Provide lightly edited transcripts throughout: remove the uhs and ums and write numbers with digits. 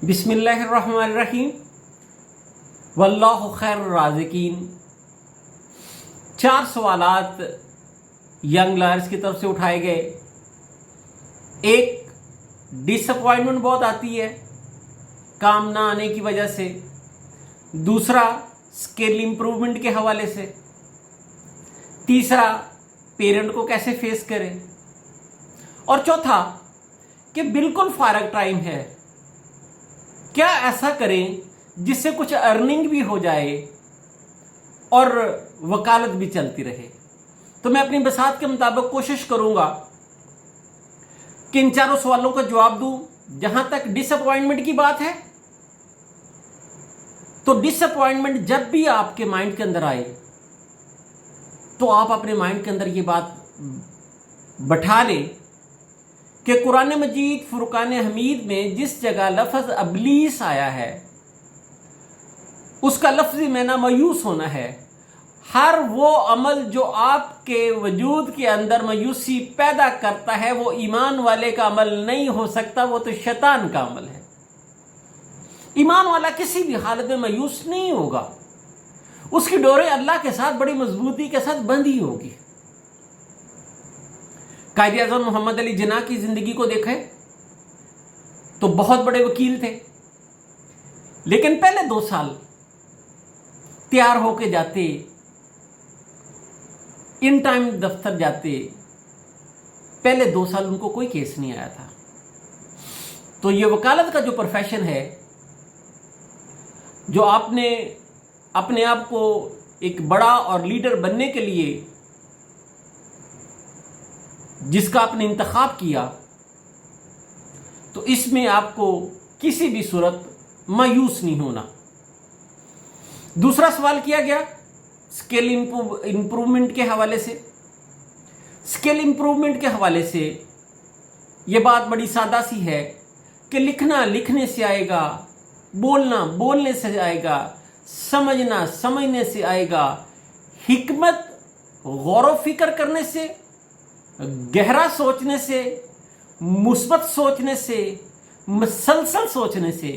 बिस्मिल्लाहिर्रहमानिर्रहीम वल्लाहु खैरुर राज़िकीन। 4 सवालात young learners की तरफ से उठाए गए। एक, डिसअपॉइंटमेंट बहुत आती है काम ना आने की वजह से। दूसरा, स्किल इंप्रूवमेंट के हवाले से। तीसरा, पेरेंट को कैसे फेस करें। और चौथा, कि बिल्कुल फारग टाइम है, क्या ऐसा करें जिससे कुछ अर्निंग भी हो जाए और वकालत भी चलती रहे। तो मैं अपनी बसात के मुताबिक कोशिश करूंगा कि इन चारों सवालों का जवाब दूं। जहां तक डिसअपॉइंटमेंट की बात है, तो डिसअपॉइंटमेंट जब भी आपके माइंड के अंदर आए तो आप अपने माइंड के अंदर ये बात बैठा लें कि कुरान मजीद फुरकान हमीद में जिस जगह लफ्ज़ अबलीस आया है उसका लफ्ज़ी माना मायूस होना है। हर वो अमल जो आपके वजूद के अंदर मायूसी पैदा करता है वो ईमान वाले का अमल नहीं हो सकता, वो तो शैतान का अमल है। ईमान वाला किसी भी हालत में मायूस नहीं होगा, उसकी डोरें अल्लाह के साथ बड़ी मजबूती के साथ बंधी होगी। कायद-ए-आज़म मोहम्मद अली जिन्ना की जिंदगी को देखें तो बहुत बड़े वकील थे, लेकिन पहले 2 साल तैयार होके जाते, इन टाइम दफ्तर जाते, पहले 2 साल उनको कोई केस नहीं आया था। तो ये वकालत का जो प्रोफेशन है, जो आपने अपने आप को एक बड़ा और लीडर बनने के लिए जिसका आपने इंतखाब किया, तो इसमें आपको किसी भी सूरत मायूस नहीं होना। दूसरा सवाल किया गया स्किल इंप्रूवमेंट के हवाले से। स्किल इंप्रूवमेंट के हवाले से ये बात बड़ी सादा सी है कि लिखना लिखने से आएगा, बोलना बोलने से आएगा, समझना समझने से आएगा, हिकमत गौर व फिक्र करने से, गहरा सोचने से, मुस्बत सोचने से, मुसलसल सोचने से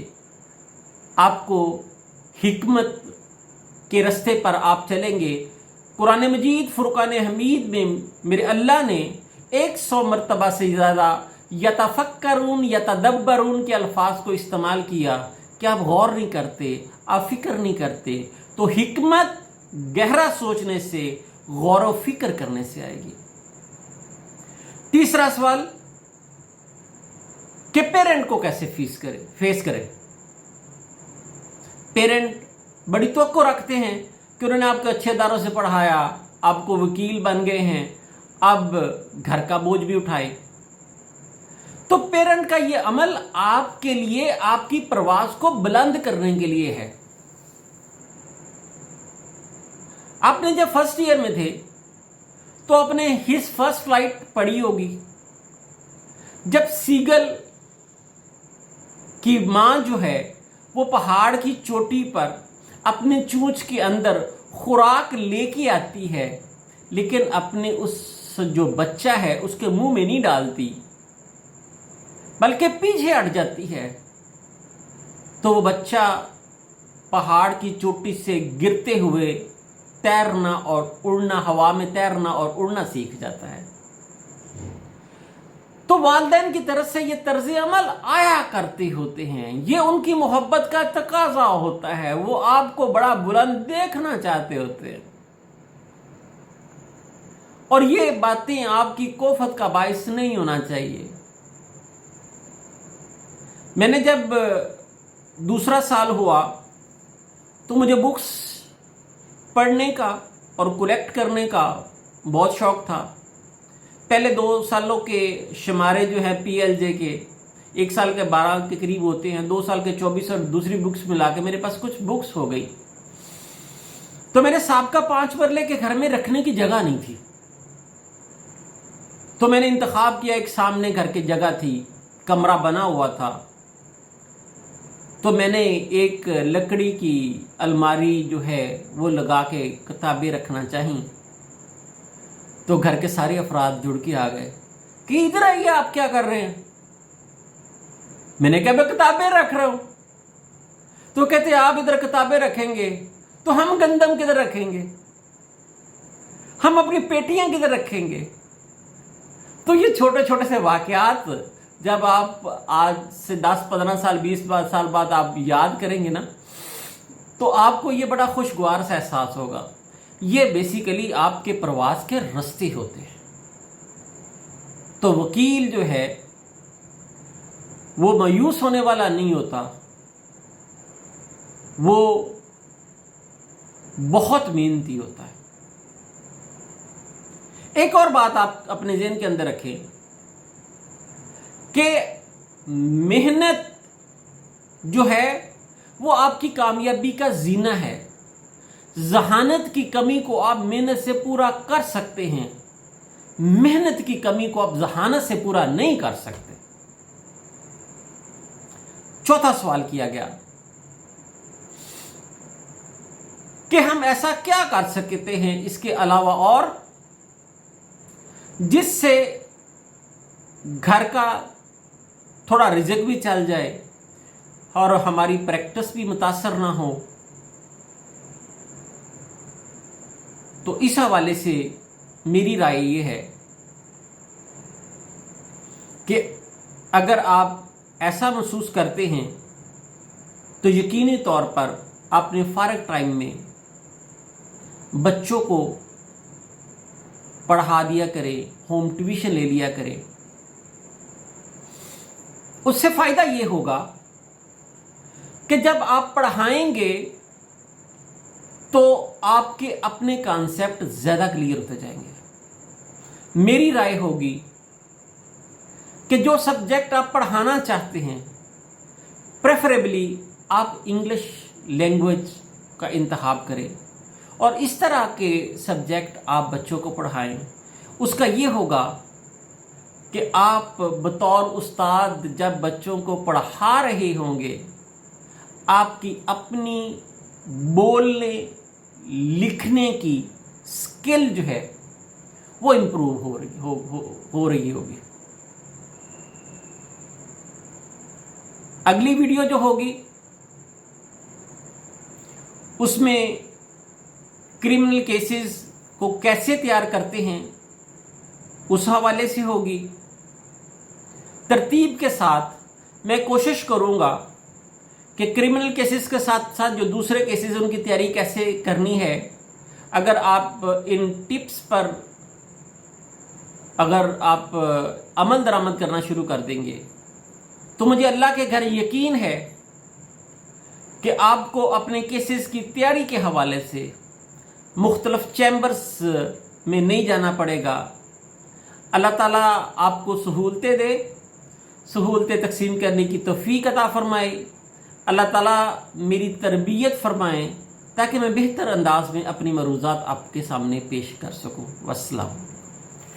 आपको हिकमत के रास्ते पर आप चलेंगे। कुरान मजीद फुरकान हमीद में मेरे अल्लाह ने 100 मरतबा से ज़्यादा यतफक्करून यतदब्बरून के अल्फाज को इस्तेमाल किया कि आप गौर नहीं करते, आप फिक्र नहीं करते। तो हिकमत गहरा सोचने से, गौर व फिक्र करने से आएगी। तीसरा सवाल कि पेरेंट को कैसे फेस करें। पेरेंट बड़ी तवक्को रखते हैं कि उन्होंने आपको अच्छे इदारों से पढ़ाया, आपको वकील बन गए हैं, अब घर का बोझ भी उठाए। तो पेरेंट का ये अमल आपके लिए, आपकी परवाज़ को बुलंद करने के लिए है। आपने जब फर्स्ट ईयर में थे तो आपने हिज फर्स्ट फ्लाइट पढ़ी होगी, जब सीगल की मां जो है वो पहाड़ की चोटी पर अपने चोंच के अंदर खुराक लेके आती है, लेकिन अपने उस जो बच्चा है उसके मुंह में नहीं डालती बल्कि पीछे हट जाती है। तो वो बच्चा पहाड़ की चोटी से गिरते हुए तैरना और उड़ना, हवा में तैरना और उड़ना सीख जाता है। तो वालिदैन की तरफ से ये तर्ज अमल आया करते होते हैं, ये उनकी मोहब्बत का तकाजा होता है, वो आपको बड़ा बुलंद देखना चाहते होते हैं। और ये बातें आपकी कोफत का बाइस नहीं होना चाहिए। मैंने जब दूसरा साल हुआ तो मुझे बुक्स पढ़ने का और कलेक्ट करने का बहुत शौक था। पहले 2 सालों के शुमारे जो है PLJ के 1 साल के 12 के करीब होते हैं, 2 साल के 24 और दूसरी बुक्स मिला के मेरे पास कुछ बुक्स हो गई। तो मेरे साहब का 5 मरले के घर में रखने की जगह नहीं थी, तो मैंने इंतखाब किया। एक सामने घर की जगह थी, कमरा बना हुआ था, तो मैंने एक लकड़ी की अलमारी जो है वो लगा के किताबें रखना चाहिए। तो घर के सारे अफराद जुड़ के आ गए कि इधर आइए, आप क्या कर रहे हैं। मैंने कहा मैं किताबें रख रहा हूं। तो कहते हैं आप इधर किताबें रखेंगे तो हम गंदम किधर रखेंगे, हम अपनी पेटियां किधर रखेंगे। तो ये छोटे छोटे से वाकयात जब आप आज से 10-15 साल 20 साल बाद आप याद करेंगे ना, तो आपको ये बड़ा खुशगवार सा एहसास होगा। ये बेसिकली आपके प्रवास के रास्ते होते हैं। तो वकील जो है वो मायूस होने वाला नहीं होता, वो बहुत मेहनती होता है। एक और बात आप अपने ज़हन के अंदर रखें कि मेहनत जो है वो आपकी कामयाबी का जीना है। जहानत की कमी को आप मेहनत से पूरा कर सकते हैं, मेहनत की कमी को आप जहानत से पूरा नहीं कर सकते। चौथा सवाल किया गया कि हम ऐसा क्या कर सकते हैं इसके अलावा और जिससे घर का थोड़ा रिज़्क भी चल जाए और हमारी प्रैक्टिस भी मुतासर ना हो। तो इस हवाले से मेरी राय ये है कि अगर आप ऐसा महसूस करते हैं तो यकीनी तौर पर अपने फारग टाइम में बच्चों को पढ़ा दिया करें, होम ट्यूशन ले लिया करें। उससे फ़ायदा ये होगा कि जब आप पढ़ाएंगे तो आपके अपने कॉन्सेप्ट ज़्यादा क्लियर होते जाएंगे। मेरी राय होगी कि जो सब्जेक्ट आप पढ़ाना चाहते हैं प्रेफरेबली आप इंग्लिश लैंग्वेज का इंतखाब करें और इस तरह के सब्जेक्ट आप बच्चों को पढ़ाएं। उसका ये होगा कि आप बतौर उस्ताद जब बच्चों को पढ़ा रहे होंगे, आपकी अपनी बोलने लिखने की स्किल जो है वो इम्प्रूव हो रही होगी। अगली वीडियो जो होगी उसमें क्रिमिनल केसेस को कैसे तैयार करते हैं उस हवाले से होगी। तरतीब के साथ मैं कोशिश करूंगा कि क्रिमिनल केसेस के साथ साथ जो दूसरे केसेस उनकी तैयारी कैसे करनी है। अगर आप इन टिप्स पर अगर आप अमल दरामद करना शुरू कर देंगे तो मुझे अल्लाह के घर यकीन है कि आपको अपने केसेस की तैयारी के हवाले से मुख्तलिफ चैम्बर्स में नहीं जाना पड़ेगा। अल्लाह ताला आपको सहूलतें दे, सहूलतें तकसीम करने की तौफीक अता फरमाए। अल्लाह ताला मेरी तरबियत फरमाए ताकि मैं बेहतर अंदाज में अपनी मरूज़ात आपके सामने पेश कर सकूं। वस्सलाम।